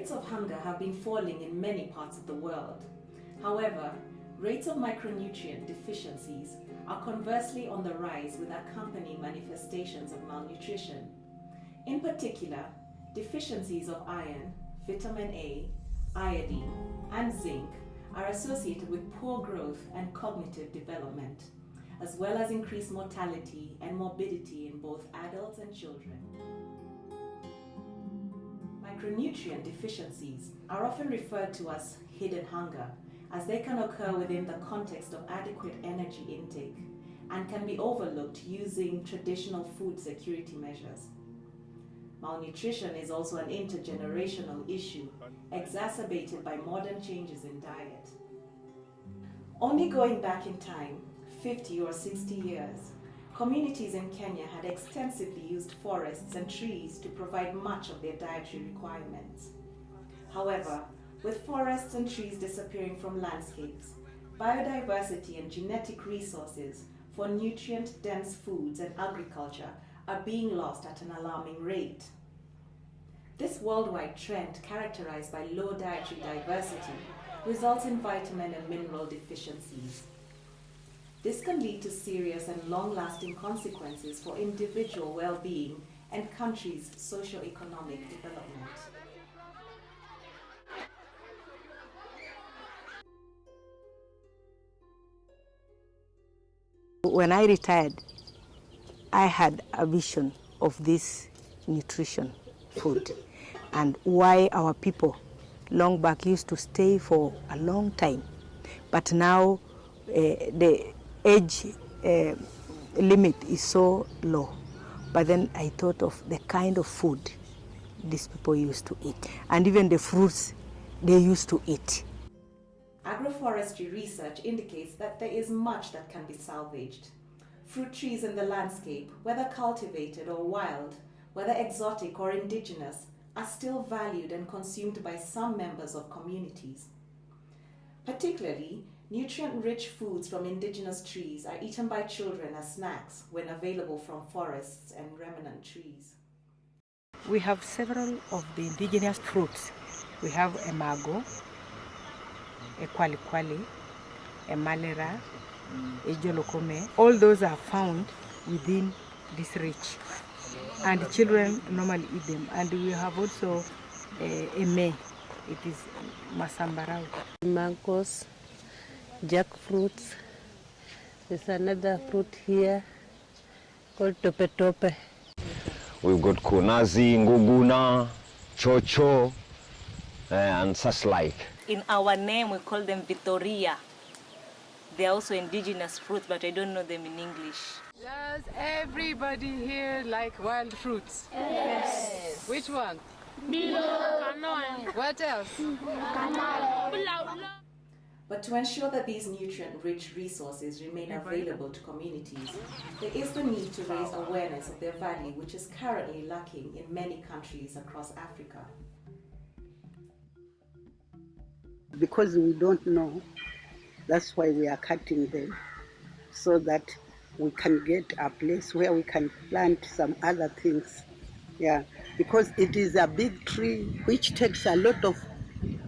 Rates of hunger have been falling in many parts of the world. However, rates of micronutrient deficiencies are conversely on the rise with accompanying manifestations of malnutrition. In particular, deficiencies of iron, vitamin A, iodine, and zinc are associated with poor growth and cognitive development, as well as increased mortality and morbidity in both adults and children. Micronutrient deficiencies are often referred to as hidden hunger, as they can occur within the context of adequate energy intake and can be overlooked using traditional food security measures. Malnutrition is also an intergenerational issue, exacerbated by modern changes in diet. Only going back in time, 50 or 60 years, communities in Kenya had extensively used forests and trees to provide much of their dietary requirements. However, with forests and trees disappearing from landscapes, biodiversity and genetic resources for nutrient-dense foods and agriculture are being lost at an alarming rate. This worldwide trend, characterized by low dietary diversity, results in vitamin and mineral deficiencies. This can lead to serious and long-lasting consequences for individual well-being and countries' socio-economic development. When I retired, I had a vision of this nutrition food and why our people long back used to stay for a long time. But now the age limit is so low. But then I thought of the kind of food these people used to eat and even the fruits they used to eat. Agroforestry research indicates that there is much that can be salvaged. Fruit trees in the landscape, whether cultivated or wild, whether exotic or indigenous, are still valued and consumed by some members of communities. Particularly, nutrient-rich foods from indigenous trees are eaten by children as snacks when available from forests and remnant trees. We have several of the indigenous fruits. We have a mango, a kwali, a malera, a jolokome. All those are found within this reach, and children normally eat them. And we have also a may, it is masambarao. Mangoes, jackfruits. There's another fruit here called tope. We've got kunazi, nguguna, chocho, and such like. In our name, we call them Vitoria. They are also indigenous fruits, but I don't know them in English. Does everybody here like wild fruits? Yes. Which one? What else? But to ensure that these nutrient-rich resources remain available to communities, there is the need to raise awareness of their value, which is currently lacking in many countries across Africa. Because we don't know, that's why we are cutting them, so that we can get a place where we can plant some other things. Yeah, because it is a big tree which takes a lot of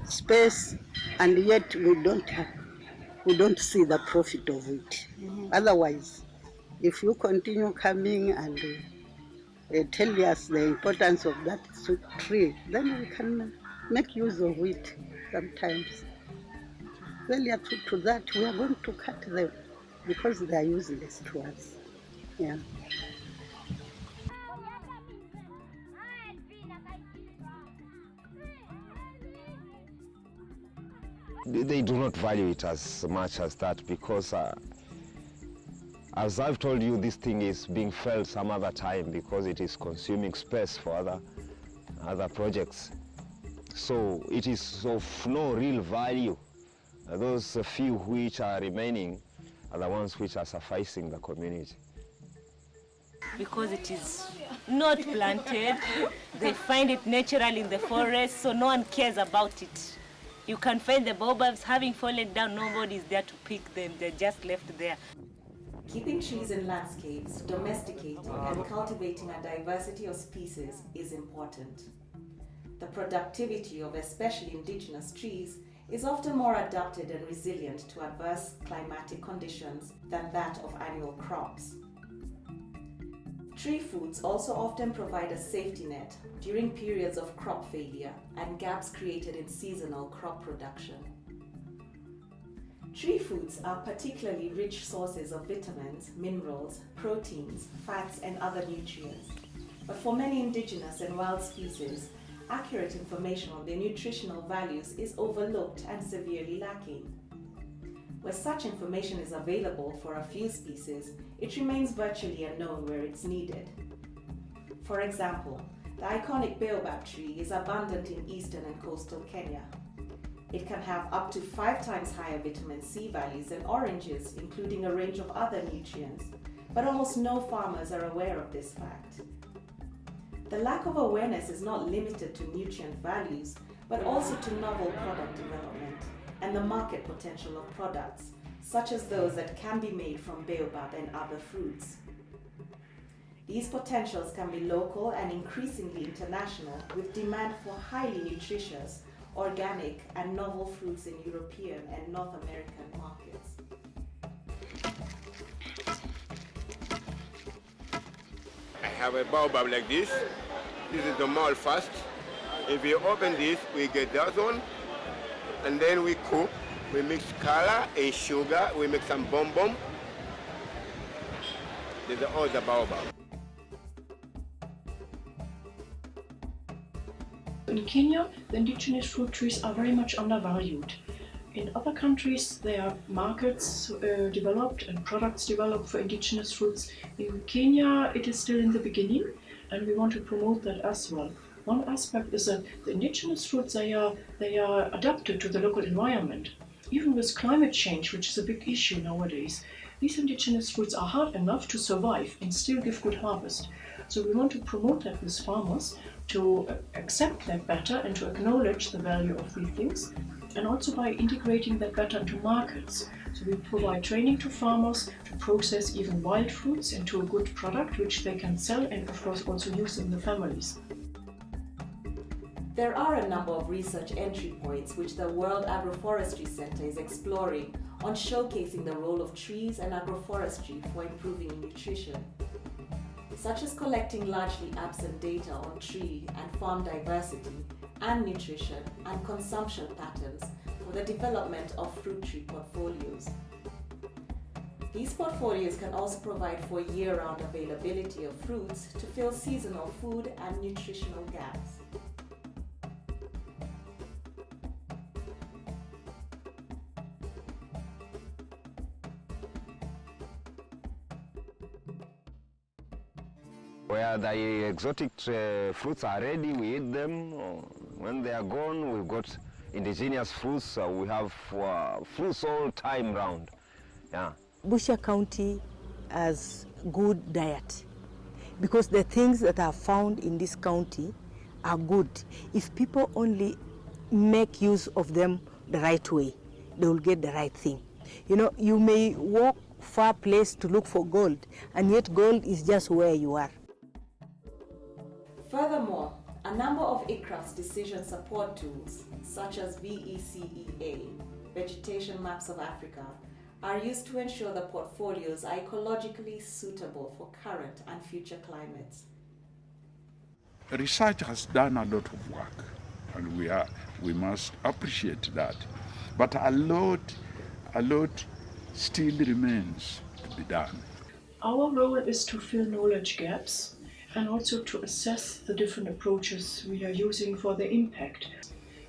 space, and yet we don't see the profit of it. Otherwise, if you continue coming and tell us the importance of that tree, then we can make use of it sometimes. Failure to that, we are going to cut them because they are useless to us. Yeah. They do not value it as much as that because, as I've told you, this thing is being felt some other time because it is consuming space for other projects. So it is of no real value. Those few which are remaining are the ones which are sufficing the community. Because it is not planted, they find it naturally in the forest, so no one cares about it. You can find the baobabs having fallen down, nobody is there to pick them, they're just left there. Keeping trees in landscapes, domesticating and cultivating a diversity of species is important. The productivity of especially indigenous trees is often more adapted and resilient to adverse climatic conditions than that of annual crops. Tree foods also often provide a safety net during periods of crop failure and gaps created in seasonal crop production. Tree foods are particularly rich sources of vitamins, minerals, proteins, fats, and other nutrients. But for many indigenous and wild species, accurate information on their nutritional values is overlooked and severely lacking. Where such information is available for a few species, it remains virtually unknown where it's needed. For example, the iconic baobab tree is abundant in eastern and coastal Kenya. It can have up to 5 times higher vitamin C values than oranges, including a range of other nutrients, but almost no farmers are aware of this fact. The lack of awareness is not limited to nutrient values, but also to novel product development and the market potential of products, such as those that can be made from baobab and other fruits. These potentials can be local and increasingly international, with demand for highly nutritious, organic, and novel fruits in European and North American markets. I have a baobab like this. This is the malt first. If you open this, we get that one, and then we cook. We mix color and sugar. We make some bonbon. This is all the baobab. In Kenya, the indigenous fruit trees are very much undervalued. In other countries, there are markets developed and products developed for indigenous fruits. In Kenya, it is still in the beginning, and we want to promote that as well. One aspect is that the indigenous fruits, they are adapted to the local environment. Even with climate change, which is a big issue nowadays, these indigenous fruits are hard enough to survive and still give good harvest. So we want to promote that with farmers, to accept that better and to acknowledge the value of these things, and also by integrating that better into markets. So we provide training to farmers to process even wild fruits into a good product which they can sell and of course also use in their families. There are a number of research entry points which the World Agroforestry Center is exploring on showcasing the role of trees and agroforestry for improving nutrition, such as collecting largely absent data on tree and farm diversity and nutrition and consumption patterns for the development of fruit tree portfolios. These portfolios can also provide for year-round availability of fruits to fill seasonal food and nutritional gaps. Where the exotic fruits are ready, we eat them. When they are gone, we've got indigenous fruits. We have fruits all time round. Yeah. Busia County has good diet because the things that are found in this county are good. If people only make use of them the right way, they will get the right thing. You know, you may walk far place to look for gold, and yet gold is just where you are. Furthermore, a number of ICRAF's decision support tools, such as VECEA, Vegetation Maps of Africa, are used to ensure the portfolios are ecologically suitable for current and future climates. Research has done a lot of work, and we must appreciate that. But a lot still remains to be done. Our role is to fill knowledge gaps and also to assess the different approaches we are using for their impact.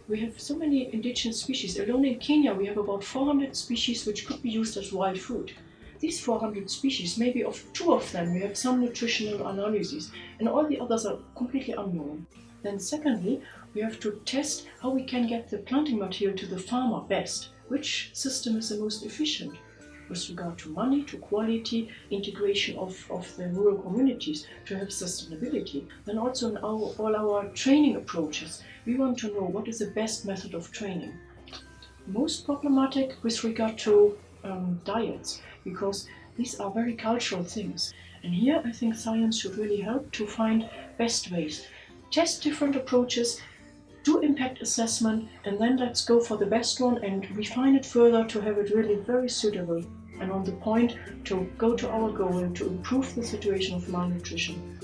We have so many indigenous species. Alone in Kenya, we have about 400 species which could be used as wild food. These 400 species, maybe of 2 of them, we have some nutritional analyses, and all the others are completely unknown. Then secondly, we have to test how we can get the planting material to the farmer best. Which system is the most efficient with regard to money, to quality, integration of the rural communities, to have sustainability. Then also in all our training approaches, we want to know what is the best method of training. Most problematic with regard to diets, because these are very cultural things. And here I think science should really help to find best ways. Test different approaches, Do impact assessment, and then let's go for the best one and refine it further to have it really very suitable and on the point to go to our goal to improve the situation of malnutrition.